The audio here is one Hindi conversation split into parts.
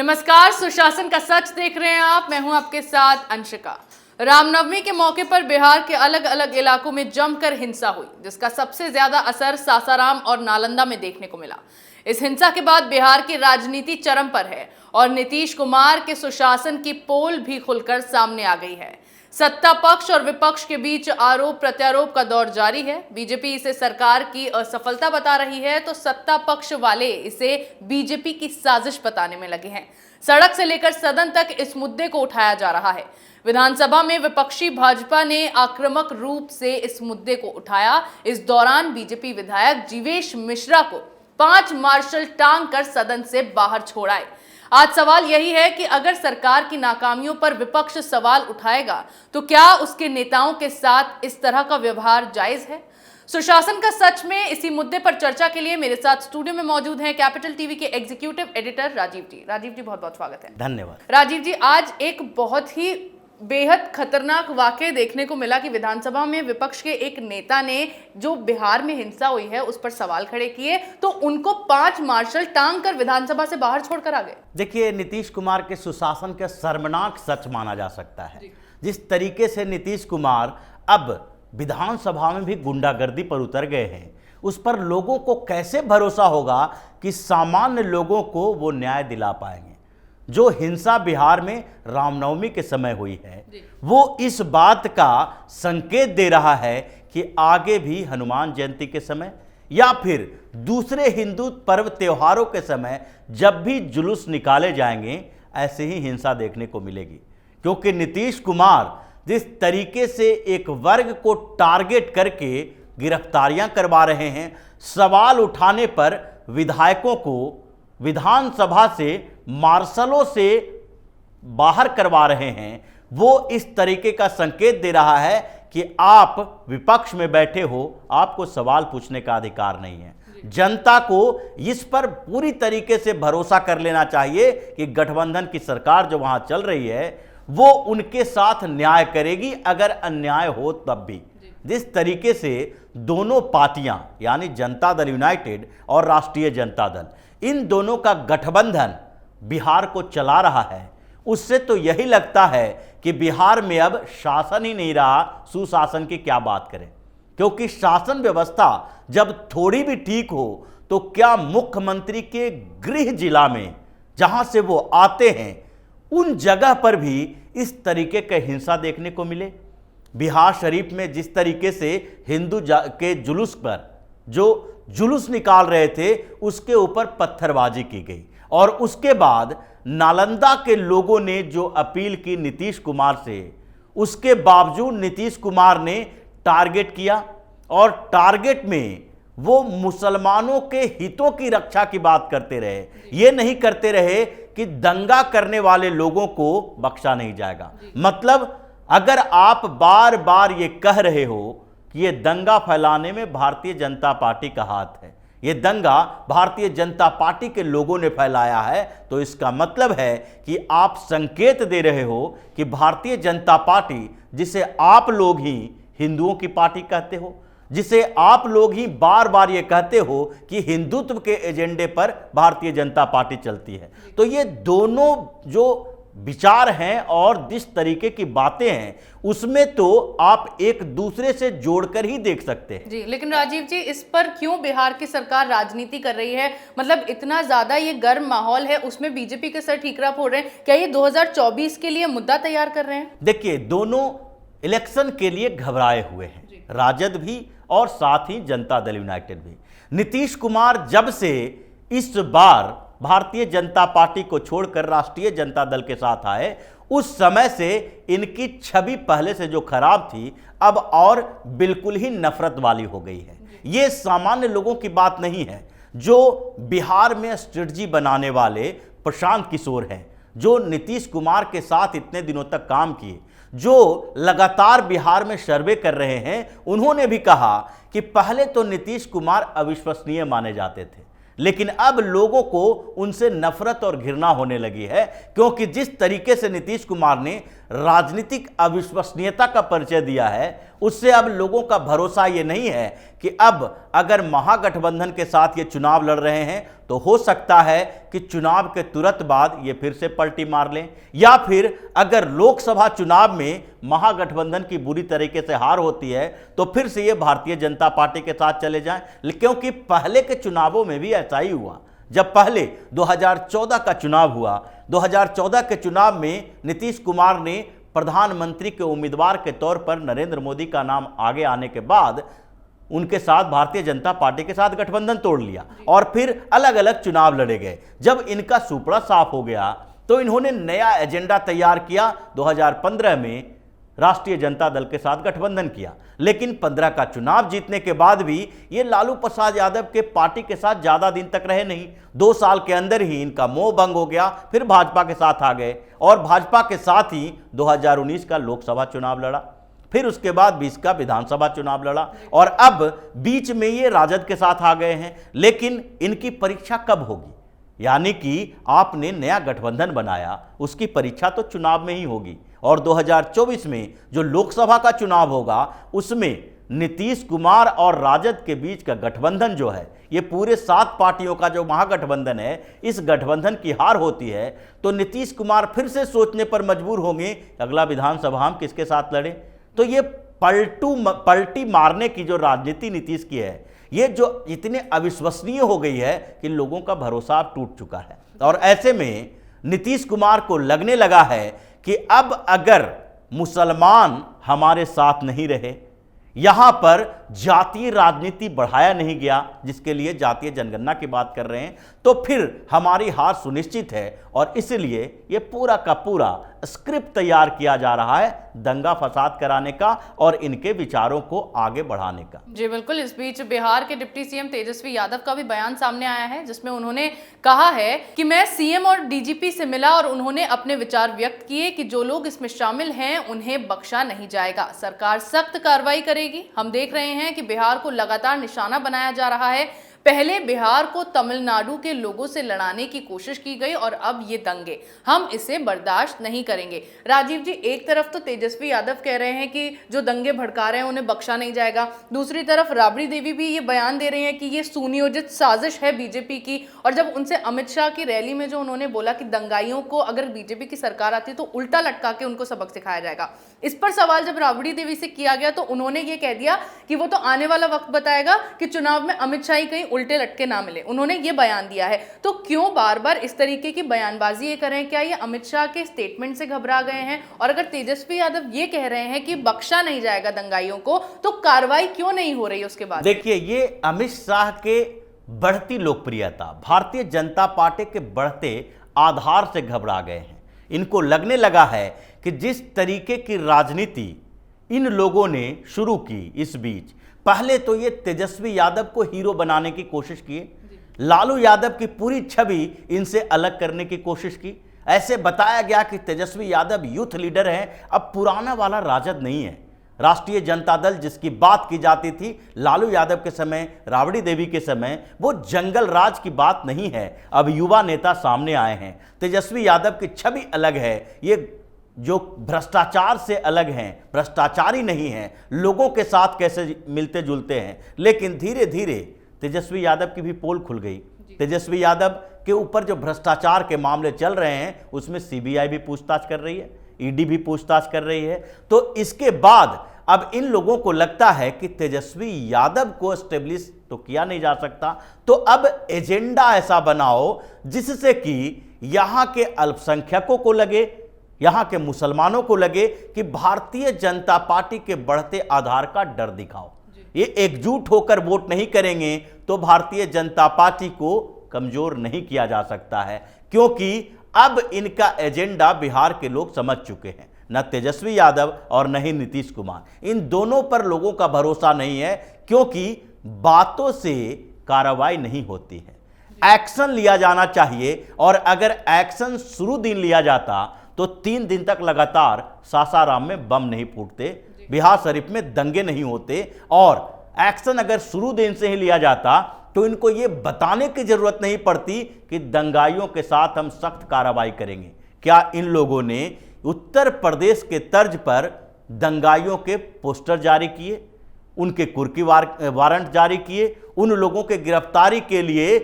नमस्कार, सुशासन का सच देख रहे हैं आप। मैं हूं आपके साथ अंशिका। रामनवमी के मौके पर बिहार के अलग अलग इलाकों में जमकर हिंसा हुई, जिसका सबसे ज्यादा असर सासाराम और नालंदा में देखने को मिला। इस हिंसा के बाद बिहार की राजनीति चरम पर है और नीतीश कुमार के सुशासन की पोल भी खुलकर सामने आ गई है। सत्ता पक्ष और विपक्ष के बीच आरोप प्रत्यारोप का दौर जारी है। बीजेपी इसे सरकार की असफलता बता रही है तो सत्ता पक्ष वाले इसे बीजेपी की साजिश बताने में लगे हैं। सड़क से लेकर सदन तक इस मुद्दे को उठाया जा रहा है। विधानसभा में विपक्षी भाजपा ने आक्रामक रूप से इस मुद्दे को उठाया। इस दौरान बीजेपी विधायक जीवेश मिश्रा को 5 मार्शल टांग कर सदन से बाहर छोड़ाए। आज सवाल यही है कि अगर सरकार की नाकामियों पर विपक्ष सवाल उठाएगा तो क्या उसके नेताओं के साथ इस तरह का व्यवहार जायज है? सुशासन का सच में इसी मुद्दे पर चर्चा के लिए मेरे साथ स्टूडियो में मौजूद हैं कैपिटल टीवी के एग्जीक्यूटिव एडिटर राजीव जी। राजीव जी, बहुत बहुत स्वागत है। धन्यवाद। राजीव जी, आज एक बहुत ही बेहद खतरनाक वाकया देखने को मिला कि विधानसभा में विपक्ष के एक नेता ने जो बिहार में हिंसा हुई है उस पर सवाल खड़े किए तो उनको 5 मार्शल टांग कर विधानसभा से बाहर छोड़कर आ गए। देखिए, नीतीश कुमार के सुशासन का शर्मनाक सच माना जा सकता है। जिस तरीके से नीतीश कुमार अब विधानसभा में भी गुंडागर्दी पर उतर गए हैं, उस पर लोगों को कैसे भरोसा होगा कि सामान्य लोगों को वो न्याय दिला पाएंगे। जो हिंसा बिहार में रामनवमी के समय हुई है वो इस बात का संकेत दे रहा है कि आगे भी हनुमान जयंती के समय या फिर दूसरे हिंदू पर्व त्योहारों के समय जब भी जुलूस निकाले जाएंगे, ऐसे ही हिंसा देखने को मिलेगी। क्योंकि नीतीश कुमार जिस तरीके से एक वर्ग को टारगेट करके गिरफ्तारियां करवा रहे हैं, सवाल उठाने पर विधायकों को विधानसभा से मार्शलों से बाहर करवा रहे हैं, वो इस तरीके का संकेत दे रहा है कि आप विपक्ष में बैठे हो, आपको सवाल पूछने का अधिकार नहीं है। जनता को इस पर पूरी तरीके से भरोसा कर लेना चाहिए कि गठबंधन की सरकार जो वहां चल रही है वो उनके साथ न्याय करेगी, अगर अन्याय हो तब भी। जिस तरीके से दोनों पार्टियां यानी जनता दल यूनाइटेड और राष्ट्रीय जनता दल, इन दोनों का गठबंधन बिहार को चला रहा है, उससे तो यही लगता है कि बिहार में अब शासन ही नहीं रहा, सुशासन की क्या बात करें। क्योंकि शासन व्यवस्था जब थोड़ी भी ठीक हो तो क्या मुख्यमंत्री के गृह जिला में जहां से वो आते हैं उन जगह पर भी इस तरीके का हिंसा देखने को मिले। बिहार शरीफ में जिस तरीके से हिंदू के जुलूस पर जो जुलूस निकाल रहे थे उसके ऊपर पत्थरबाजी की गई और उसके बाद नालंदा के लोगों ने जो अपील की नीतीश कुमार से, उसके बावजूद नीतीश कुमार ने टारगेट किया और टारगेट में वो मुसलमानों के हितों की रक्षा की बात करते रहे। ये नहीं करते रहे कि दंगा करने वाले लोगों को बख्शा नहीं जाएगा। मतलब अगर आप बार बार ये कह रहे हो कि ये दंगा फैलाने में भारतीय जनता पार्टी का हाथ है, ये दंगा भारतीय जनता पार्टी के लोगों ने फैलाया है, तो इसका मतलब है कि आप संकेत दे रहे हो कि भारतीय जनता पार्टी, जिसे आप लोग ही हिंदुओं की पार्टी कहते हो, जिसे आप लोग ही बार बार ये कहते हो कि हिंदुत्व के एजेंडे पर भारतीय जनता पार्टी चलती है, तो ये दोनों जो विचार हैं और जिस तरीके की बातें हैं उसमें तो आप एक दूसरे से जोड़कर ही देख सकते हैं। जी, लेकिन राजीव जी, इस पर क्यों बिहार की सरकार राजनीति कर रही है? मतलब इतना ज्यादा ये गर्म माहौल है, उसमें बीजेपी के सर ठीकरा फोड़ रहे हैं। क्या ये 2024 के लिए मुद्दा तैयार कर रहे हैं? देखिए, दोनों इलेक्शन के लिए घबराए हुए हैं, राजद भी और साथ ही जनता दल यूनाइटेड भी। नीतीश कुमार जब से इस बार भारतीय जनता पार्टी को छोड़कर राष्ट्रीय जनता दल के साथ आए, उस समय से इनकी छवि पहले से जो खराब थी अब और बिल्कुल ही नफरत वाली हो गई है। ये सामान्य लोगों की बात नहीं है। जो बिहार में स्ट्रेटजी बनाने वाले प्रशांत किशोर हैं, जो नीतीश कुमार के साथ इतने दिनों तक काम किए, जो लगातार बिहार में सर्वे कर रहे हैं, उन्होंने भी कहा कि पहले तो नीतीश कुमार अविश्वसनीय माने जाते थे, लेकिन अब लोगों को उनसे नफरत और घृणा होने लगी है। क्योंकि जिस तरीके से नीतीश कुमार ने राजनीतिक अविश्वसनीयता का परिचय दिया है, उससे अब लोगों का भरोसा ये नहीं है कि अब अगर महागठबंधन के साथ ये चुनाव लड़ रहे हैं तो हो सकता है कि चुनाव के तुरंत बाद ये फिर से पलटी मार लें, या फिर अगर लोकसभा चुनाव में महागठबंधन की बुरी तरीके से हार होती है तो फिर से ये भारतीय जनता पार्टी के साथ चले जाएं। क्योंकि पहले के चुनावों में भी ऐसा ही हुआ। जब पहले 2014 का चुनाव हुआ, 2014 के चुनाव में नीतीश कुमार ने प्रधानमंत्री के उम्मीदवार के तौर पर नरेंद्र मोदी का नाम आगे आने के बाद उनके साथ भारतीय जनता पार्टी के साथ गठबंधन तोड़ लिया और फिर अलग अलग चुनाव लड़े गए। जब इनका सुपड़ा साफ हो गया तो इन्होंने नया एजेंडा तैयार किया। 2015 में राष्ट्रीय जनता दल के साथ गठबंधन किया, लेकिन 15 का चुनाव जीतने के बाद भी ये लालू प्रसाद यादव के पार्टी के साथ ज्यादा दिन तक रहे नहीं। 2 साल के अंदर ही इनका मोह भंग हो गया, फिर भाजपा के साथ आ गए और भाजपा के साथ ही 2019 का लोकसभा चुनाव लड़ा, फिर उसके बाद 20 का विधानसभा चुनाव लड़ा और अब बीच में ये राजद के साथ आ गए हैं। लेकिन इनकी परीक्षा कब होगी? यानी कि आपने नया गठबंधन बनाया, उसकी परीक्षा तो चुनाव में ही होगी और 2024 में जो लोकसभा का चुनाव होगा उसमें नीतीश कुमार और राजद के बीच का गठबंधन जो है, ये पूरे 7 पार्टियों का जो महागठबंधन है, इस गठबंधन की हार होती है तो नीतीश कुमार फिर से सोचने पर मजबूर होंगे अगला विधानसभा हम किसके साथ लड़े। तो ये पलटी मारने की जो राजनीति नीतीश की है, ये जो इतने अविश्वसनीय हो गई है कि लोगों का भरोसा टूट चुका है। और ऐसे में नीतीश कुमार को लगने लगा है कि अब अगर मुसलमान हमारे साथ नहीं रहे, यहां पर जातीय राजनीति बढ़ाया नहीं गया, जिसके लिए जातीय जनगणना की बात कर रहे हैं, तो फिर हमारी हार सुनिश्चित है और इसलिए ये पूरा का पूरा स्क्रिप्ट तैयार किया जा रहा है दंगा फसाद कराने का और इनके विचारों को आगे बढ़ाने का। जी बिल्कुल। इस बीच बिहार के डिप्टी सीएम तेजस्वी यादव का भी बयान सामने आया है, जिसमें उन्होंने कहा है कि मैं सीएम और डीजीपी से मिला और उन्होंने अपने विचार व्यक्त किए कि जो लोग इसमें शामिल हैं उन्हें बख्शा नहीं जाएगा, सरकार सख्त कार्रवाई करेगी। हम देख रहे हैं कि बिहार को लगातार निशाना बनाया जा रहा है। पहले बिहार को तमिलनाडु के लोगों से लड़ाने की कोशिश की गई और अब ये दंगे, हम इसे बर्दाश्त नहीं करेंगे। राजीव जी, एक तरफ तो तेजस्वी यादव कह रहे हैं कि जो दंगे भड़का रहे हैं उन्हें बख्शा नहीं जाएगा, दूसरी तरफ राबड़ी देवी भी ये बयान दे रहे हैं कि ये सुनियोजित साजिश है बीजेपी की। और जब उनसे अमित शाह की रैली में जो उन्होंने बोला कि दंगाइयों को अगर बीजेपी की सरकार आती तो उल्टा लटका के उनको सबक सिखाया जाएगा, इस पर सवाल जब राबड़ी देवी से किया गया तो उन्होंने ये कह दिया कि वो तो आने वाला वक्त बताएगा कि चुनाव में अमित शाह ही कहीं उल्टे लटके ना मिले। उन्होंने ये बयान दिया है। तो क्यों बार बार इस तरीके की बयानबाजी ये करें? क्या ये अमित शाह के स्टेटमेंट से घबरा गए हैं? और अगर तेजस्वी यादव ये कह रहे हैं कि बख्शा नहीं जाएगा दंगाइयों को, तो कार्रवाई क्यों नहीं हो रही उसके बाद? देखिए, ये अमित शाह के बढ़ती लोकप्रियता, भारतीय जनता पार्टी के बढ़ते आधार से घबरा गए हैं। इनको लगने लगा है कि जिस तरीके की राजनीति इन लोगों ने शुरू की, इस बीच पहले तो ये तेजस्वी यादव को हीरो बनाने की कोशिश किए, लालू यादव की पूरी छवि इनसे अलग करने की कोशिश की। ऐसे बताया गया कि तेजस्वी यादव यूथ लीडर हैं, अब पुराना वाला राजद नहीं है। राष्ट्रीय जनता दल जिसकी बात की जाती थी लालू यादव के समय, राबड़ी देवी के समय, वो जंगल राज की बात नहीं है। अब युवा नेता सामने आए हैं, तेजस्वी यादव की छवि अलग है, ये जो भ्रष्टाचार से अलग हैं, भ्रष्टाचारी नहीं हैं, लोगों के साथ कैसे मिलते जुलते हैं। लेकिन धीरे धीरे तेजस्वी यादव की भी पोल खुल गई। तेजस्वी यादव के ऊपर जो भ्रष्टाचार के मामले चल रहे हैं उसमें सीबीआई भी पूछताछ कर रही है, ईडी भी पूछताछ कर रही है। तो इसके बाद अब इन लोगों को लगता है कि तेजस्वी यादव को एस्टेब्लिश तो किया नहीं जा सकता, तो अब एजेंडा ऐसा बनाओ जिससे कि यहाँ के अल्पसंख्यकों को लगे, यहां के मुसलमानों को लगे कि भारतीय जनता पार्टी के बढ़ते आधार का डर दिखाओ। ये एकजुट होकर वोट नहीं करेंगे तो भारतीय जनता पार्टी को कमजोर नहीं किया जा सकता है, क्योंकि अब इनका एजेंडा बिहार के लोग समझ चुके हैं। न तेजस्वी यादव और न ही नीतीश कुमार, इन दोनों पर लोगों का भरोसा नहीं है, क्योंकि बातों से कार्रवाई नहीं होती है, एक्शन लिया जाना चाहिए। और अगर एक्शन शुरू दिन लिया जाता तो 3 दिन तक लगातार सासाराम में बम नहीं फूटते, बिहार शरीफ में दंगे नहीं होते, और एक्शन अगर शुरू दिन से ही लिया जाता तो इनको ये बताने की जरूरत नहीं पड़ती कि दंगाइयों के साथ हम सख्त कार्रवाई करेंगे। क्या इन लोगों ने उत्तर प्रदेश के तर्ज पर दंगाइयों के पोस्टर जारी किए, उनके कुर्की वारंट जारी किए, उन लोगों के गिरफ्तारी के लिए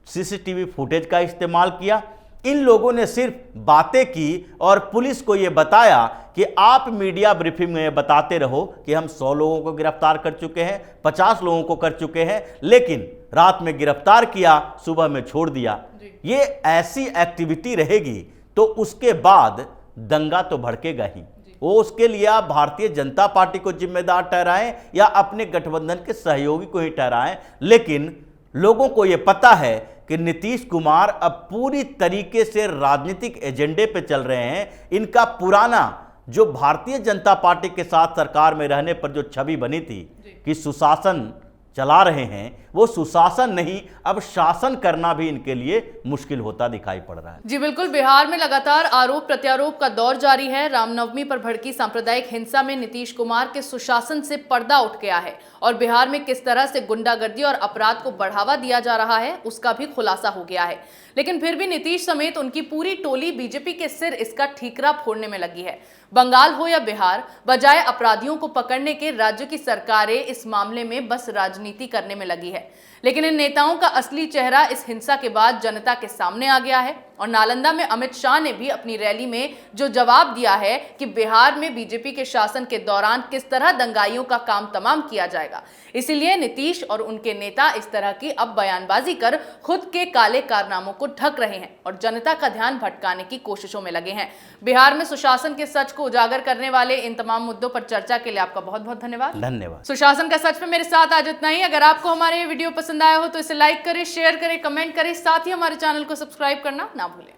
सीसीटीवी फुटेज का इस्तेमाल किया। इन लोगों ने सिर्फ बातें की और पुलिस को यह बताया कि आप मीडिया ब्रीफिंग में बताते रहो कि हम 100 लोगों को गिरफ्तार कर चुके हैं, 50 लोगों को कर चुके हैं, लेकिन रात में गिरफ्तार किया, सुबह में छोड़ दिया। ये ऐसी एक्टिविटी रहेगी तो उसके बाद दंगा तो भड़केगा ही। वो उसके लिए आप भारतीय जनता पार्टी को जिम्मेदार ठहराएं या अपने गठबंधन के सहयोगी को ही ठहराएं, लेकिन लोगों को यह पता है कि नीतीश कुमार अब पूरी तरीके से राजनीतिक एजेंडे पे चल रहे हैं। इनका पुराना जो भारतीय जनता पार्टी के साथ सरकार में रहने पर जो छवि बनी थी कि सुशासन चला रहे हैं, वो सुशासन नहीं, अब शासन करना भी इनके लिए मुश्किल होता दिखाई पड़ रहा है। जी बिल्कुल, बिहार में लगातार आरोप प्रत्यारोप का दौर जारी है। रामनवमी पर भड़की सांप्रदायिक हिंसा में नीतीश कुमार के सुशासन से पर्दा उठ गया है और बिहार में किस तरह से गुंडागर्दी और अपराध को बढ़ावा दिया जा रहा है उसका भी खुलासा हो गया है। लेकिन फिर भी नीतीश समेत उनकी पूरी टोली बीजेपी के सिर इसका ठीकरा फोड़ने में लगी है। बंगाल हो या बिहार, बजाय अपराधियों को पकड़ने के राज्य की सरकारें इस मामले में बस राजनीति करने में लगी है। लेकिन इन नेताओं का असली चेहरा इस हिंसा के बाद जनता के सामने आ गया है और नालंदा में अमित शाह ने भी अपनी रैली में जो जवाब दिया है कि बिहार में बीजेपी के शासन के दौरान किस तरह दंगाइयों का काम तमाम किया जाएगा। इसीलिए नीतीश और उनके नेता इस तरह की अब बयानबाजी कर खुद के काले कारनामों को ढक रहे हैं और जनता का ध्यान भटकाने की कोशिशों में लगे हैं। बिहार में सुशासन के सच को उजागर करने वाले इन तमाम मुद्दों पर चर्चा के लिए आपका बहुत बहुत धन्यवाद। सुशासन का सच पे मेरे साथ आज इतना ही। अगर आपको हमारे वीडियो पसंद आया हो तो इसे लाइक करें, शेयर करें, कमेंट करें, साथ ही हमारे चैनल को सब्सक्राइब करना ना भूलें।